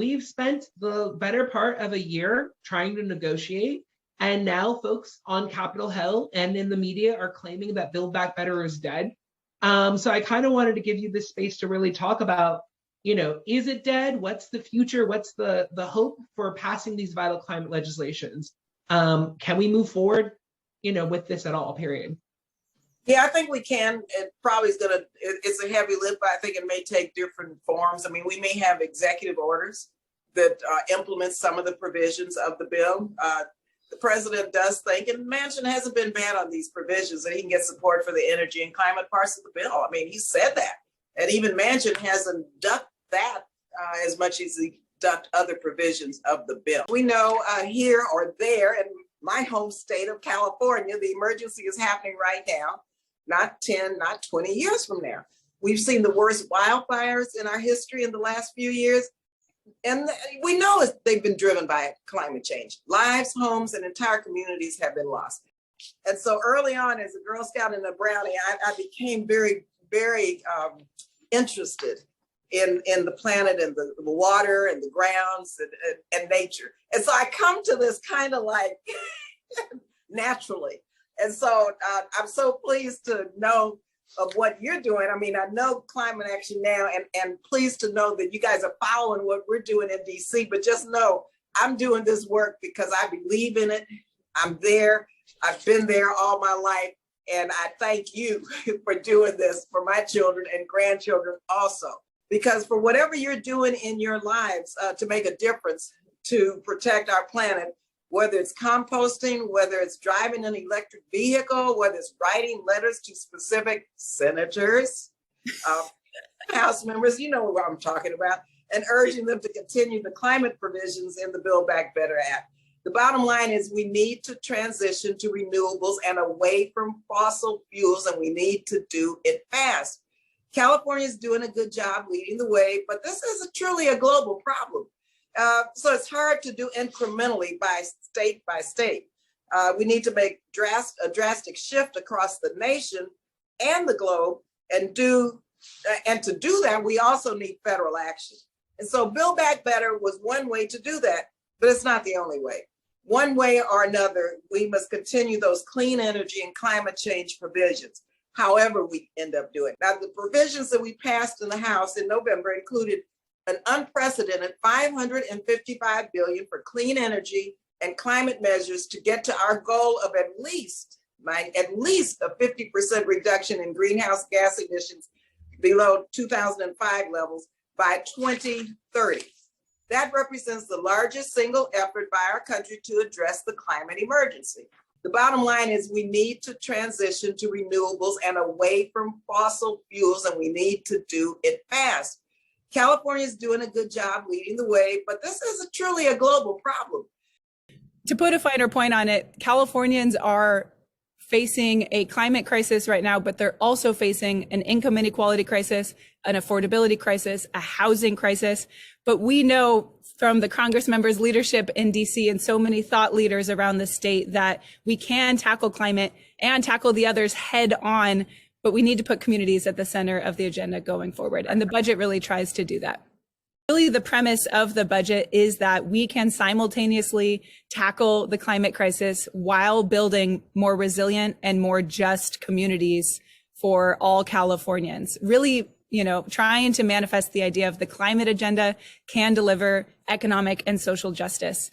We've spent the better part of a year trying to negotiate, and now folks on Capitol Hill and in the media are claiming that Build Back Better is dead. So I kind of wanted to give you this space to really talk about, is it dead? What's the future? What's the hope for passing these vital climate legislations? Can we move forward, with this at all, period? Yeah, I think we can. It probably is it's a heavy lift, but I think it may take different forms. I mean, we may have executive orders that implement some of the provisions of the bill. The president does think, and Manchin hasn't been bad on these provisions, that he can get support for the energy and climate parts of the bill. I mean, he said that. And even Manchin hasn't ducked that as much as he ducked other provisions of the bill. We know here or there in my home state of California, the emergency is happening right now. Not 10, not 20 years from now. We've seen the worst wildfires in our history in the last few years. And we know they've been driven by climate change. Lives, homes, and entire communities have been lost. And so early on, as a Girl Scout and a Brownie, I became very, very interested in the planet and the water and the grounds and nature. And so I come to this kind of like naturally. And so I'm so pleased to know of what you're doing. I mean, I know Climate Action Now, and pleased to know that you guys are following what we're doing in DC, but just know I'm doing this work because I believe in it. I'm there. I've been there all my life. And I thank you for doing this for my children and grandchildren also, because for whatever you're doing in your lives to make a difference to protect our planet, whether it's composting, whether it's driving an electric vehicle, whether it's writing letters to specific senators, House members, you know what I'm talking about, and urging them to continue the climate provisions in the Build Back Better Act. The bottom line is we need to transition to renewables and away from fossil fuels, and we need to do it fast. California is doing a good job leading the way, but this is truly a global problem. So it's hard to do incrementally by state. We need to make a drastic shift across the nation and the globe, and to do that, we also need federal action. And so Build Back Better was one way to do that, but it's not the only way. One way or another, we must continue those clean energy and climate change provisions, however we end up doing. Now, the provisions that we passed in the House in November included an unprecedented $555 billion for clean energy and climate measures to get to our goal of at least a 50% reduction in greenhouse gas emissions below 2005 levels by 2030. That represents the largest single effort by our country to address the climate emergency. The bottom line is we need to transition to renewables and away from fossil fuels, and we need to do it fast. California is doing a good job leading the way, but this is truly a global problem. To put a finer point on it, Californians are facing a climate crisis right now, but they're also facing an income inequality crisis, an affordability crisis, a housing crisis. But we know from the Congressmember's leadership in DC and so many thought leaders around the state that we can tackle climate and tackle the others head on, but we need to put communities at the center of the agenda going forward. And the budget really tries to do that. Really, the premise of the budget is that we can simultaneously tackle the climate crisis while building more resilient and more just communities for all Californians. Really, trying to manifest the idea of the climate agenda can deliver economic and social justice.